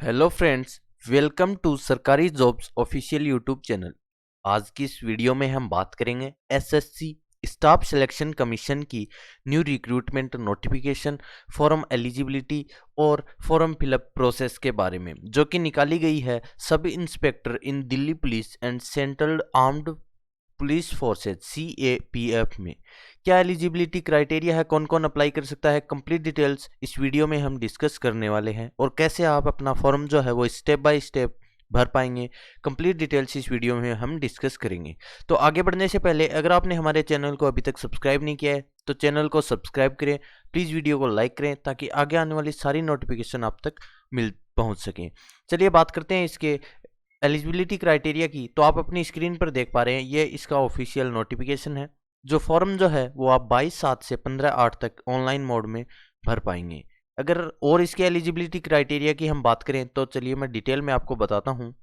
Hello friends, welcome to सरकारी jobs official YouTube channel. आज की इस वीडियो में हम बात करेंगे एसएससी स्टाफ सिलेक्शन कमीशन की new recruitment notification, form eligibility और फॉर्म फिलअप प्रोसेस के बारे में, जो कि निकाली गई है sub inspector in Delhi police and central armed police forces CAPF में। क्या एलिजिबिलिटी क्राइटेरिया है, कौन कौन अप्लाई कर सकता है, कंप्लीट डिटेल्स इस वीडियो में हम डिस्कस करने वाले हैं और कैसे आप अपना फॉर्म जो है वो स्टेप बाय स्टेप भर पाएंगे। कंप्लीट डिटेल्स इस वीडियो में हम डिस्कस करेंगे। तो आगे बढ़ने से पहले अगर आपने हमारे चैनल को अभी तक सब्सक्राइब नहीं किया है तो चैनल को सब्सक्राइब करें, प्लीज़ वीडियो को लाइक करें ताकि आगे आने वाली सारी नोटिफिकेशन आप तक पहुंच सकें। चलिए बात करते हैं इसके एलिजिबिलिटी क्राइटेरिया की। तो आप अपनी स्क्रीन पर देख पा रहे हैं, ये इसका ऑफिशियल नोटिफिकेशन है। जो फॉर्म जो है वो आप 22/7 से 15/8 तक ऑनलाइन मोड में भर पाएंगे। अगर और इसके एलिजिबिलिटी क्राइटेरिया की हम बात करें तो चलिए मैं डिटेल में आपको बताता हूँ।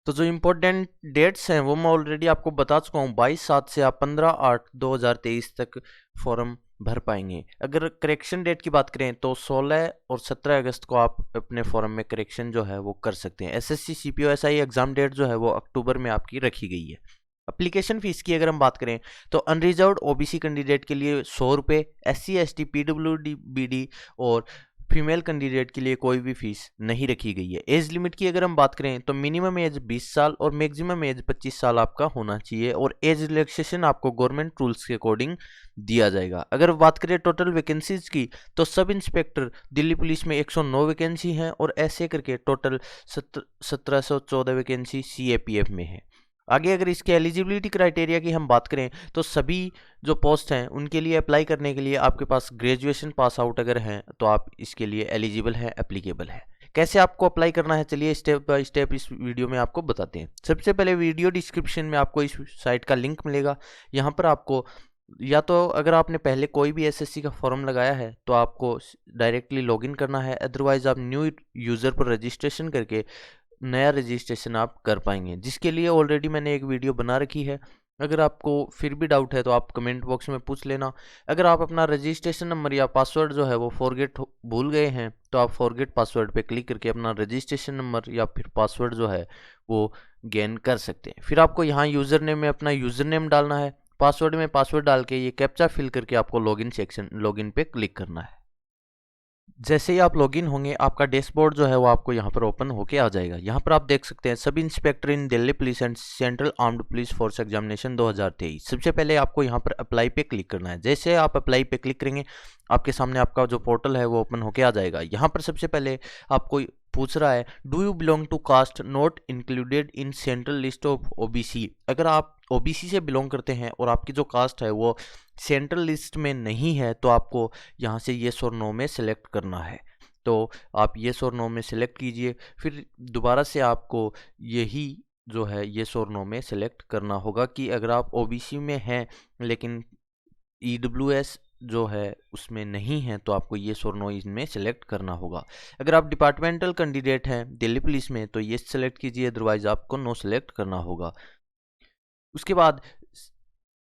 तो जो इम्पोर्टेंट डेट्स हैं वो मैं ऑलरेडी आपको बता चुका हूँ। 22/7 से आप 15/8/2023 तक फॉर्म भर पाएंगे। अगर करेक्शन डेट की बात करें तो 16 और 17 अगस्त को आप अपने फॉर्म में करेक्शन जो है वो कर सकते हैं। SSC CPO-SI एग्जाम डेट जो है वो अक्टूबर में आपकी रखी गई है। एप्लीकेशन फीस की अगर हम बात करें तो अनरिजर्व्ड OBC कैंडिडेट के लिए 100 रुपये, SC ST PWD BD और फीमेल कैंडिडेट के लिए कोई भी फीस नहीं रखी गई है। एज लिमिट की अगर हम बात करें तो मिनिमम एज 20 साल और मैक्सिमम एज 25 साल आपका होना चाहिए और एज रिलैक्सेशन आपको गवर्नमेंट रूल्स के अकॉर्डिंग दिया जाएगा। अगर बात करें टोटल वैकेंसीज की तो सब इंस्पेक्टर दिल्ली पुलिस में 109 वैकेंसी हैं और ऐसे करके टोटल 1714 वैकेंसी CAPF में है। आगे अगर इसके एलिजिबिलिटी क्राइटेरिया की हम बात करें तो सभी जो पोस्ट हैं उनके लिए अप्लाई करने के लिए आपके पास ग्रेजुएशन पास आउट अगर हैं तो आप इसके लिए एलिजिबल हैं, एप्लीकेबल है। कैसे आपको अप्लाई करना है, चलिए स्टेप बाय स्टेप इस वीडियो में आपको बताते हैं। सबसे पहले वीडियो डिस्क्रिप्शन में आपको इस साइट का लिंक मिलेगा। यहाँ पर आपको या तो अगर आपने पहले कोई भी SSC का फॉर्म लगाया है तो आपको डायरेक्टली लॉगिन करना है, अदरवाइज आप न्यू यूज़र पर रजिस्ट्रेशन करके नया रजिस्ट्रेशन आप कर पाएंगे, जिसके लिए ऑलरेडी मैंने एक वीडियो बना रखी है। अगर आपको फिर भी डाउट है तो आप कमेंट बॉक्स में पूछ लेना। अगर आप अपना रजिस्ट्रेशन नंबर या पासवर्ड जो है वो फॉरगेट भूल गए हैं तो आप फॉरगेट पासवर्ड पे क्लिक करके अपना रजिस्ट्रेशन नंबर या फिर पासवर्ड जो है वो गेन कर सकते हैं। फिर आपको यहाँ यूज़र नेम में अपना यूज़र नेम डालना है, पासवर्ड में पासवर्ड डाल के ये कैप्चा फिल करके आपको लॉगिन पे क्लिक करना है। जैसे ही आप लॉगिन होंगे आपका डैशबोर्ड जो है वो आपको यहाँ पर ओपन होके आ जाएगा। यहाँ पर आप देख सकते हैं sub inspector in Delhi police and central armed police force examination 2023। सबसे पहले आपको यहाँ पर अप्लाई पे क्लिक करना है। जैसे आप अप्लाई पे क्लिक करेंगे आपके सामने आपका जो पोर्टल है वो ओपन होके आ जाएगा। यहाँ पर सबसे पहले आपको पूछ रहा है, do you belong to caste not included in central list of OBC। अगर आप OBC से बिलोंग करते हैं और आपकी जो कास्ट है वो सेंट्रल लिस्ट में नहीं है तो आपको यहाँ से येस और नो में सेलेक्ट करना है। तो आप येस और नो में सेलेक्ट कीजिए, फिर दोबारा से आपको यही जो है येस और नो में सेलेक्ट करना होगा कि अगर आप OBC में हैं लेकिन EWS जो है उसमें नहीं है तो आपको येस और नो इसमें सेलेक्ट करना होगा। अगर आप डिपार्टमेंटल कैंडिडेट हैं दिल्ली पुलिस में तो येस सेलेक्ट कीजिए, अदरवाइज आपको नो सेलेक्ट करना होगा। उसके बाद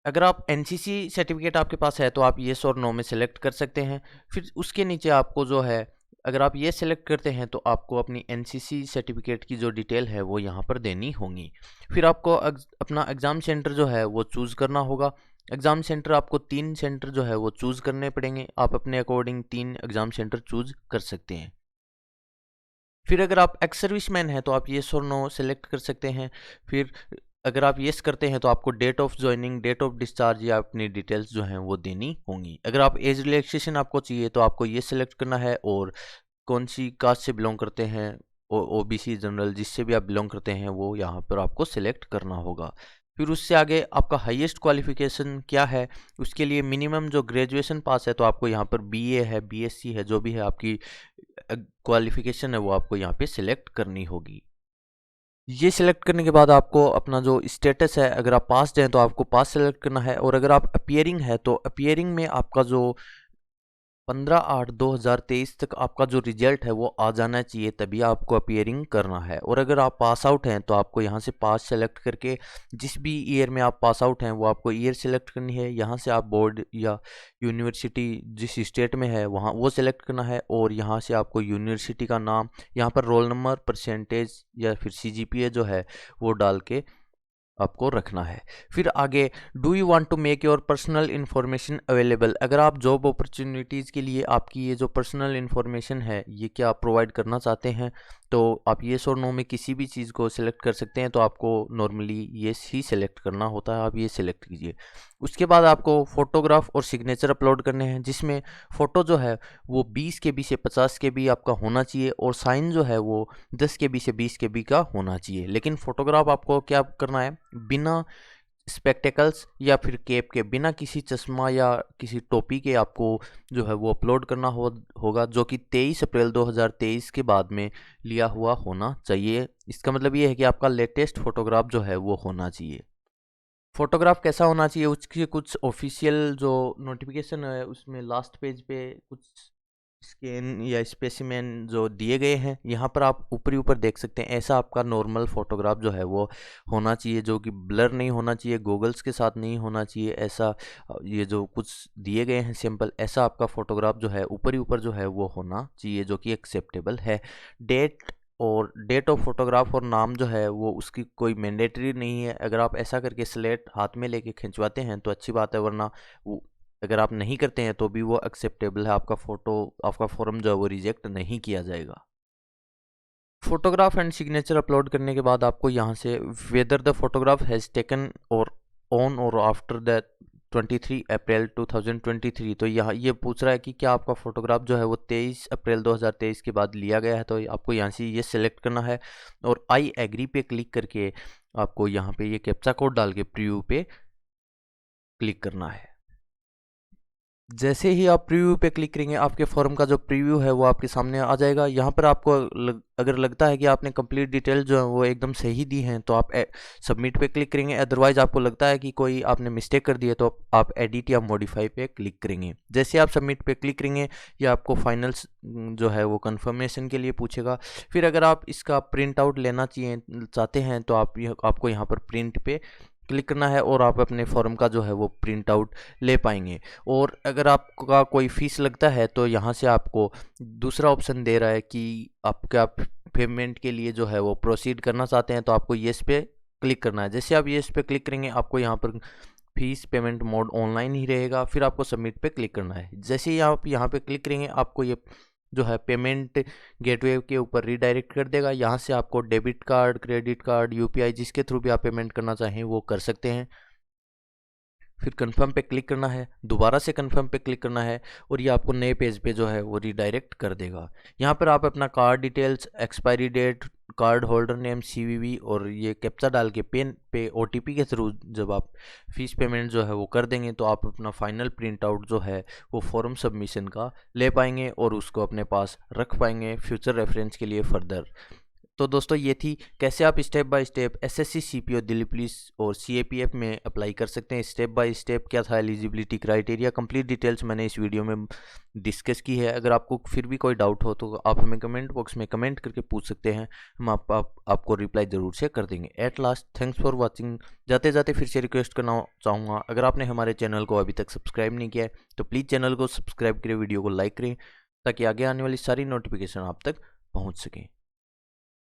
अगर आप NCC सर्टिफिकेट आपके पास है तो आप येस और नो में सेलेक्ट कर सकते हैं। फिर उसके नीचे आपको जो है अगर आप ये सेलेक्ट करते हैं तो आपको अपनी NCC सर्टिफिकेट की जो डिटेल है वो यहाँ पर देनी होंगी। फिर आपको अपना एग्ज़ाम सेंटर जो है वो चूज़ करना होगा। एग्ज़ाम सेंटर आपको 3 सेंटर जो है वो चूज़ करने पड़ेंगे। आप अपने अकॉर्डिंग 3 एग्ज़ाम सेंटर चूज़ कर सकते हैं। फिर अगर आप एक्स सर्विसमैन हैं तो आप येस और नो सेलेक्ट कर सकते हैं। फिर अगर आप येस करते हैं तो आपको date of joining, date of discharge या अपनी डिटेल्स जो हैं वो देनी होंगी। अगर आप एज रिलैक्सेशन आपको चाहिए तो आपको ये सेलेक्ट करना है और कौन सी कास्ट से बिलोंग करते हैं, OBC जनरल जिससे भी आप बिलोंग करते हैं वो यहाँ पर आपको सिलेक्ट करना होगा। फिर उससे आगे आपका हाईएस्ट क्वालिफिकेशन क्या है, उसके लिए मिनिमम जो ग्रेजुएशन पास है तो आपको यहाँ पर BA है, BSc है, जो भी है आपकी क्वालिफिकेशन है वो आपको यहाँ पे सिलेक्ट करनी होगी। ये सिलेक्ट करने के बाद आपको अपना जो स्टेटस है, अगर आप पास हैं तो आपको पास सेलेक्ट करना है और अगर आप अपीयरिंग है तो अपीयरिंग में आपका जो 15/8/2023 तक आपका जो रिजल्ट है वो आ जाना चाहिए, तभी आपको अपीयरिंग करना है। और अगर आप पास आउट हैं तो आपको यहाँ से पास सेलेक्ट करके जिस भी ईयर में आप पास आउट हैं वो आपको ईयर सेलेक्ट करनी है। यहाँ से आप बोर्ड या यूनिवर्सिटी जिस स्टेट में है वहाँ वो सेलेक्ट करना है, और यहाँ से आपको यूनिवर्सिटी का नाम, यहाँ पर रोल नंबर, परसेंटेज या फिर CGPA जो है वो डाल के आपको रखना है। फिर आगे, do you want to make your personal information available. अगर आप जॉब अपॉर्चुनिटीज़ के लिए आपकी ये जो पर्सनल इन्फॉर्मेशन है ये क्या आप प्रोवाइड करना चाहते हैं, तो आप येस और नो में किसी भी चीज़ को सिलेक्ट कर सकते हैं। तो आपको नॉर्मली येस ही सिलेक्ट करना होता है, आप ये सिलेक्ट कीजिए। उसके बाद आपको फोटोग्राफ और सिग्नेचर अपलोड करने हैं, जिसमें फ़ोटो जो है वो 20 KB से 50 KB आपका होना चाहिए, और साइन जो है वो 10 KB से 20 KB का होना चाहिए। लेकिन फ़ोटोग्राफ आपको क्या करना है, बिना स्पेक्टेकल्स या फिर कैप के, बिना किसी चश्मा या किसी टोपी के आपको जो है वो अपलोड करना होगा, जो कि 23 अप्रैल 2023 के बाद में लिया हुआ होना चाहिए। इसका मतलब ये है कि आपका लेटेस्ट फोटोग्राफ जो है वो होना चाहिए। फोटोग्राफ कैसा होना चाहिए, उसकी कुछ ऑफिशियल जो नोटिफिकेशन है उसमें लास्ट पेज पे कुछ स्कैन या स्पेसिमेन जो दिए गए हैं, यहाँ पर आप ऊपरी ऊपर देख सकते हैं। ऐसा आपका नॉर्मल फोटोग्राफ जो है वो होना चाहिए, जो कि ब्लर नहीं होना चाहिए, गूगल्स के साथ नहीं होना चाहिए। ऐसा ये जो कुछ दिए गए हैं सिंपल, ऐसा आपका फोटोग्राफ जो है ऊपरी ऊपर जो है वो होना चाहिए, जो कि एक्सेप्टेबल है। डेट ऑफ फोटोग्राफ और नाम जो है वो उसकी कोई मैंडेटरी नहीं है। अगर आप ऐसा करके स्लेट हाथ में लेके खिंचवाते हैं तो अच्छी बात है, वरना वो अगर आप नहीं करते हैं तो भी वो एक्सेप्टेबल है, आपका फॉर्म जो है वो रिजेक्ट नहीं किया जाएगा। फोटोग्राफ एंड सिग्नेचर अपलोड करने के बाद आपको यहाँ से whether the photograph has taken और ऑन और आफ्टर द 23 अप्रैल 2023, तो यहाँ ये पूछ रहा है कि क्या आपका फोटोग्राफ जो है वो 23 अप्रैल 2023 के बाद लिया गया है। तो आपको यहाँ से ये सिलेक्ट करना है, और आई एग्री पे क्लिक करके आपको यहाँ पे ये कैप्चा कोड डाल के प्रीव्यू पे क्लिक करना है। जैसे ही आप प्रीव्यू पे क्लिक करेंगे आपके फॉर्म का जो प्रीव्यू है वो आपके सामने आ जाएगा। यहाँ पर आपको अगर लगता है कि आपने कंप्लीट डिटेल जो है वो एकदम सही दी हैं तो आप सबमिट पे क्लिक करेंगे। अदरवाइज आपको लगता है कि कोई आपने मिस्टेक कर दी है तो आप एडिट या मॉडिफाई पे क्लिक करेंगे। जैसे आप सबमिट पे क्लिक करेंगे ये आपको फाइनल जो है वो कंफर्मेशन के लिए पूछेगा। फिर अगर आप इसका प्रिंट आउट लेना चाहते हैं तो आपको यहाँ पर प्रिंट पे क्लिक करना है, और आप अपने फॉर्म का जो है वो प्रिंट आउट ले पाएंगे। और अगर आपका कोई फ़ीस लगता है तो यहाँ से आपको दूसरा ऑप्शन दे रहा है कि आपका पेमेंट के लिए जो है वो प्रोसीड करना चाहते हैं, तो आपको येस पे क्लिक करना है। जैसे आप येस पे क्लिक करेंगे आपको यहाँ पर फीस पेमेंट मोड ऑनलाइन ही रहेगा। फिर आपको सबमिट पे क्लिक करना है। जैसे ही आप यहाँ पे क्लिक करेंगे आपको ये जो है पेमेंट गेटवे के ऊपर रीडायरेक्ट कर देगा। यहाँ से आपको debit card, credit card, UPI जिसके थ्रू भी आप पेमेंट करना चाहें वो कर सकते हैं। फिर कंफर्म पे क्लिक करना है, दोबारा से कंफर्म पे क्लिक करना है, और ये आपको नए पेज पे जो है वो रीडायरेक्ट कर देगा। यहाँ पर आप अपना card details, expiry date, card holder name, CVV और ये कैप्चा डाल के पेन पे OTP के थ्रू जब आप फीस पेमेंट जो है वो कर देंगे तो आप अपना फाइनल प्रिंट आउट जो है वो फॉर्म सबमिशन का ले पाएंगे और उसको अपने पास रख पाएंगे फ्यूचर रेफरेंस के लिए फर्दर। तो दोस्तों ये थी कैसे आप step by step SSC, CPO, Delhi police और CAPF में अप्लाई कर सकते हैं। स्टेप बाय स्टेप क्या था एलिजिबिलिटी क्राइटेरिया, कंप्लीट डिटेल्स मैंने इस वीडियो में डिस्कस की है। अगर आपको फिर भी कोई डाउट हो तो आप हमें कमेंट बॉक्स में कमेंट करके पूछ सकते हैं, हम आपको रिप्लाई ज़रूर से कर देंगे। At last thanks for watching. जाते जाते फिर से रिक्वेस्ट करना चाहूँगा, अगर आपने हमारे चैनल को अभी तक सब्सक्राइब नहीं किया है तो प्लीज़ चैनल को सब्सक्राइब करें, वीडियो को लाइक करें ताकि आगे आने वाली सारी नोटिफिकेशन आप तक पहुँच सकें।